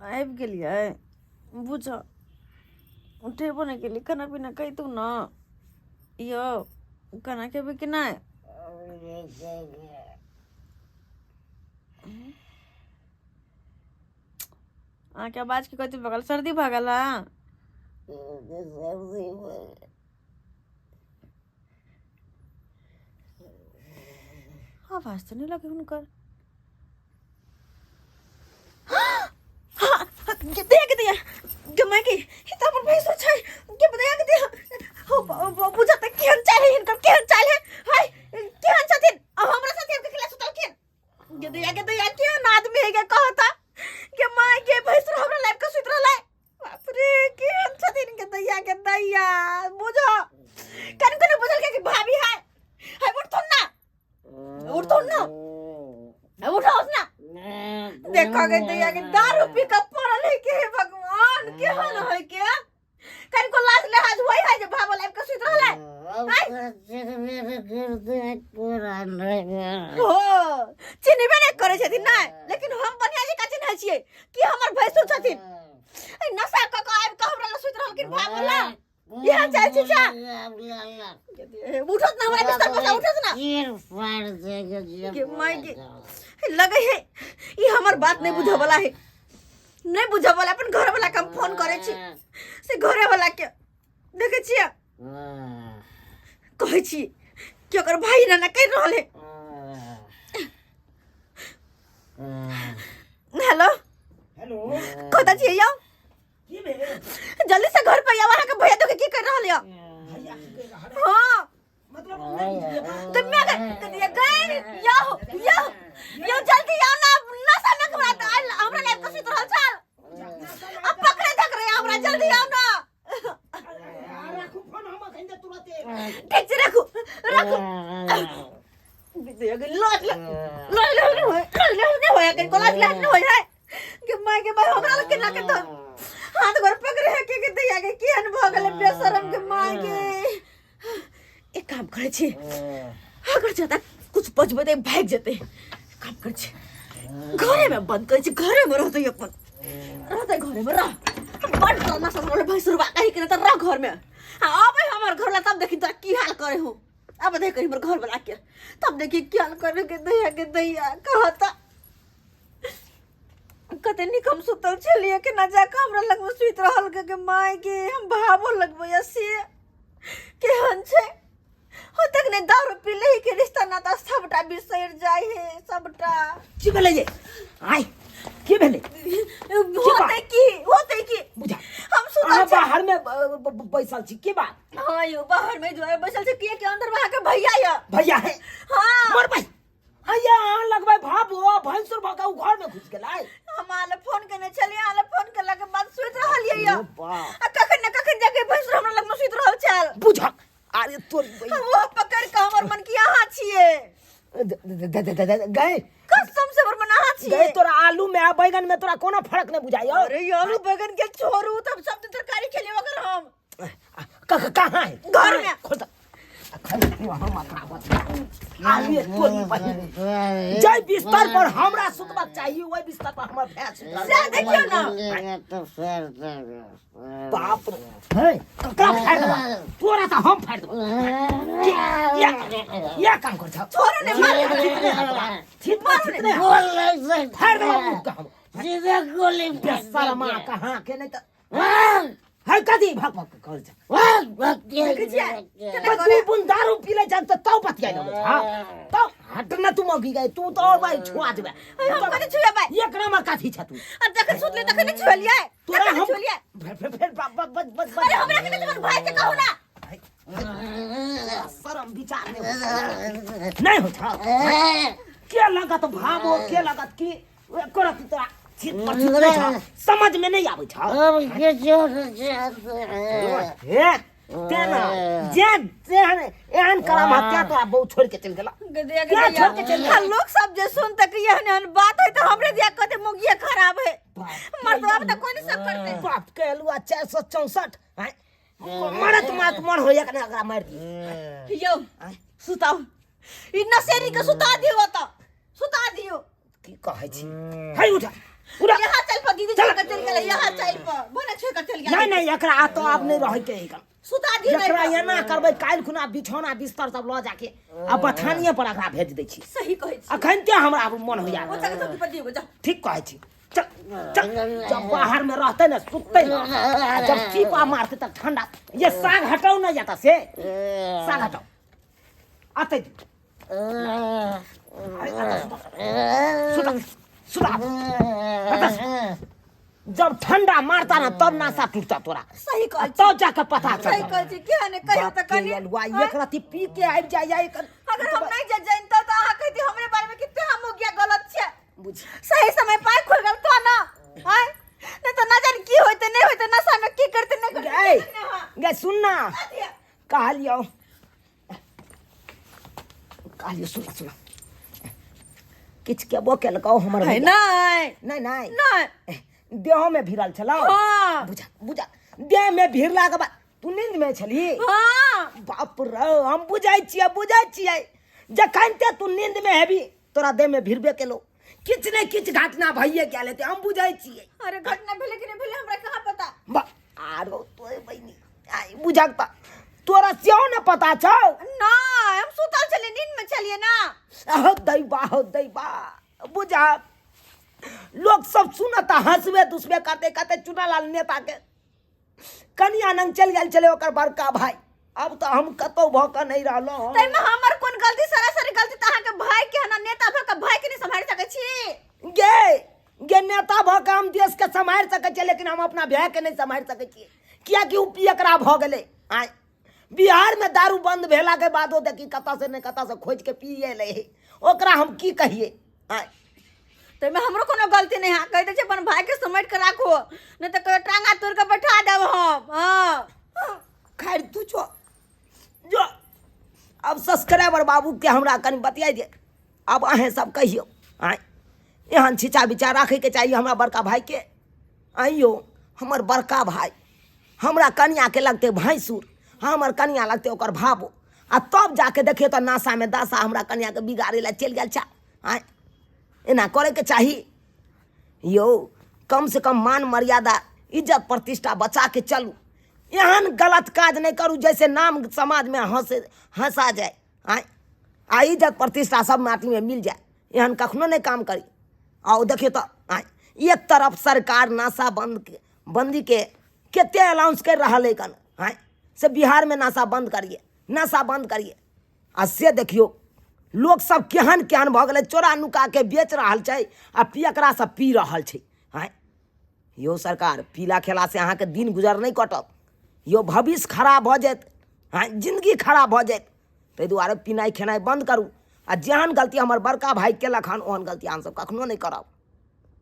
आबि गेलियै बुझ उठेबो नहि केली खाना पीना कहितू न यो खाना खेबै कि नहि अहाँके आवाज के कथी भगल सर्दी भगल आवाज तो नहीं लगे हुनकर देख दिया गमाई की हिता पर भैंस छै के देख दिया हो बुझा त केहन चाहे हिनकर केहन चाहे हाय केहन छथिन अब हमरा साथे के खिला सुतल के दिया केहन आदमी है के कहता के माई के भैंस हमरा लाइफ के सुत रहलै बाप रे केहन छथिन के दैया बुझो कन बुझल के भाभी है हाय उठो ना उठाओ ना देखा के दैया के दारू पी के पड़ल है के भगवान केहन है के कन को लाज लिहाज होई है जे भाव लाइफ के सुत रहलै हो चिन्हबे नहीं करे छथिन ना लेकिन हम बढ़िया जे का चिन्है छियै कि हमर भैंसु छथिन नशा क के आबि के हमरा सुत रहल कि भावला यह चाहे छी छा उठत ना हमरा बिस्तर पर उठत ना सिर फाड़ देगा के माय के लगे है ई हमर बात नहीं बुझे वाला है नहीं बुझे वाला अपन घर वाला के फोन करे छी से घरे वाला के देखे छी कहै छी कि ओकर भाई ना कहि रहल है हेलो कतऽ छियै यौ की भेल जल्दी से घर पे आवा के भैया तो की कर रहल है भैया हां मतलब कन्या गए यो जल्दी आओ ना नशा में हमरा लाइफ का सुत रहल छल अब पकड़े देख रहे हमरा जल्दी आओ ना राखू फोन हम कहिंदे तुरंत ठीक से राखू बिदे अगर लॉज ले होया के कोलाज ले न होय है के माय हमरा लग के ना के तो हाथ घर पकड़े है के दैया के केहन भ गेले बेशरम के माय के एक काम करे छी अगर ज्यादा कुछ बचबे दे भाग जेते काम कर छी घरे में बंद कर छी घरे में रहते अपन रहते घरे में रह बड़ तना सब बोले भाई सुरवा कहि के त रह घर में अब हमर घर ला तब देखि त की हाल करे हो अब देख हमर घर वाला के तब देखि क्या करे के दैया कहता कते निकम सुतल छलिए के ना जाके हमरा लग में सुत रहल के माय के हम भावो लगबे से केहन छै हो तक ने दारू पी ले के रिश्ता नाता सबटा बिसर जाय है सबटा की भेले जे आय की भेले होते की बुझा हम सुतल बाहर में बैसल छी के बात हां यो बाहर में जो बैसल छी के अंदर वहां के भैया है हां मोर भाई आया लगबै भाबो भैंसुर भका घर में घुस गेलै हमाले फोन करने छलिए आले फोन करला के बाद सुत रहलिए आ कखन जाके भैंसुर हमरा लग में सुत रहल छल बुझा अरे तोर वो पकड़ के हमर मन की यहाँ छिए गए कसम से हमर मन यहाँ छिए गए तोरा आलू में आ बैगन में तोरा कोनो फर्क नहीं बुझायो अरे आलू बैगन के छोड़ू तब सब तरकारी खेलिए अगर हम कहां है घर में खोल जय बिस्तर पर हमरा सुतबाक चाहिए वही बिस्तर पर हमर भैंस देखियो ना बाप रे हे ककरा फाड़ दबा तोरा त हम फाड़ दबा या काम कर छ छोरा ने मार ठीक बात ने फाड़ दबा मुक्का हम सीधे गोली बेसरा मां कहां के नहीं त हाय कदी भाग कर जा तू बुन दारू पी ले जान त तौ पतिया न हां तौ हट न तू मगी गए तू तो और भाई छुआ देबे हम कथि छुए भाई एकरा में कथि छ तू आ देख सुतले तख नहीं छुलिए तोरा हम छुलिए फिर बस अरे हमरा के तुम भाई से कहू ना शर्म विचार नहीं हो था क्या लगा तो भाबो क्या लगा कि करत तो समझ में नहीं आवे छ अब के हे तेना जे एहन करम हत्या तो बहुत छोड़ के चल गेला क्या छोड़ के चल गेला लोग सब जे सुन तक एहन बात है तो हमरे दिया कहते मुगिया खराब है मर्दवा त कोई नहीं सब करते बाप के लुआ 464 है मरत मन हो एकरा एकरा मार दी यो सुताओ इ नसेरी के सुता दियो की कहै छी हाय उठा यहाँ चल दीदी छोड़ कर चल गेलै यहाँ चाइल पर बने छोड़ कर चल गेलै नहीं एकरा आ तो आप नहीं रह के एकरा सुता दी एकरा एना करबै काल खुना बिछौना बिस्तर सब ल जाके आ बथानिए पर एकरा भेज दै छी सही कहै छी अखन ते हमरा मन होइया ओ तक सब पर दियो जा ठीक कहै छी चल चल जब बाहर में रहते ना सुतते ना जब चीपा मारते तक ठंडा ये साग हटाओ ना जाता से साग हटाओ आते सुता सुता जब ठंडा मारता ना तब नासा टूटता तोरा सही कहै छी तब जाके पता चलता सही कहै छी के ने कहियो त कनी एक राती पी के आबि जाय अगर हम नहीं जानता तो अहाँ कहती हमरे बारे में कितना हम हो गया गलत छे बुझ सही समय पाय खोल गल तो ना हां नहीं तो ना जान की होते नहीं होते नशा में की करते नहीं करते गे सुन ना कहलियो सुन किछ के बो के लगाओ हमर नहीं नहीं नहीं नहीं देह में भिड़ल छलो हां बुझा देह में भिड़ला के बाद तू नींद में छली हां बाप रे हम बुझाई छियै जखन ते तू नींद में हेबी तोरा देह में भिड़बे केलो किछ नहीं किछ घटना भइए गेले ते हम बुझाई छियै अरे घटना भेले कि नहीं भेले हमरा कहां पता आरो तोय बहिनी आई बुझाता तोरा सेहो न पता छौ ना हम सुतल छले नींद में छलिए ना हो दैबा बुझा लोग सब सुनता हंसबे दुसबे करते चुनालाल नेता के कनिया नंग चल गेल चले ओकर बड़का भाई अब तो हम कतो भक नहीं रहलो तै में हमर कोन गलती सरासरी गलती त अहाँ के भाई के ना नेता भक भाई के नहीं संभाल सकै छी गे नेता भक हम देश के संभाल सकै छी लेकिन हम अपना भाई के नहीं संभाल सकै छी किया कि उपी एकरा भ गेलै आय बिहार में दारू बंद भेला के बादो देखी कता से नहीं कता से खोज के पिए ले ओकरा हम की कहिए आय तै में हमरो कोनो गलती नहीं है कह दे अपन भाई के समेट के राखो नहीं तो कोई टांगा तोड़ के बैठा देब हम हां खैर तू जो अब सब्सक्राइबर बाबू के हमरा कनी बतिया दे अब अहें सब कहियो आय एहन छिचा विचार रखे के चाहिए हमरा बड़का भाई के आइयो हमर बड़का भाई हमरा कनिया के लगते भैंसुर हमर कनिया लगते ओकर भाबो आ तब जाके देखिए तो नासा में दासा हमरा कनिया के बिगाड़े ला चल गेल छा आय एना करे के चाहिए यो कम से कम मान मर्यादा इज्जत प्रतिष्ठा बचा के चलू एहन गलत काज नहीं करू जैसे नाम समाज में हंसा जाए आय आ इज्जत प्रतिष्ठा सब माटी में मिल जाए एहन कखनो नहीं काम करी आओ देखिए तो आय एक तरफ सरकार नशा बंदी के केते अलाउंस कर रहा है कन आय से बिहार में नशा बंद करिए आ से देखियो लोग सब केहन केहन भ गेलै चोरा नुका के बेच रहल छै आ पियकरा सब पी रहल छै आय यो सरकार पीला खेला से अहाँ के दिन गुजर नहीं कटत यो भविष्य खराब भ जायत हाँ जिंदगी खराब भ जायत ताहि दुआरे पिनाई खेनाई बंद करू आ जेहन गलती हमर बड़का भाई केलक हन ओहन गलती अहाँ सब कखनो नहीं करब।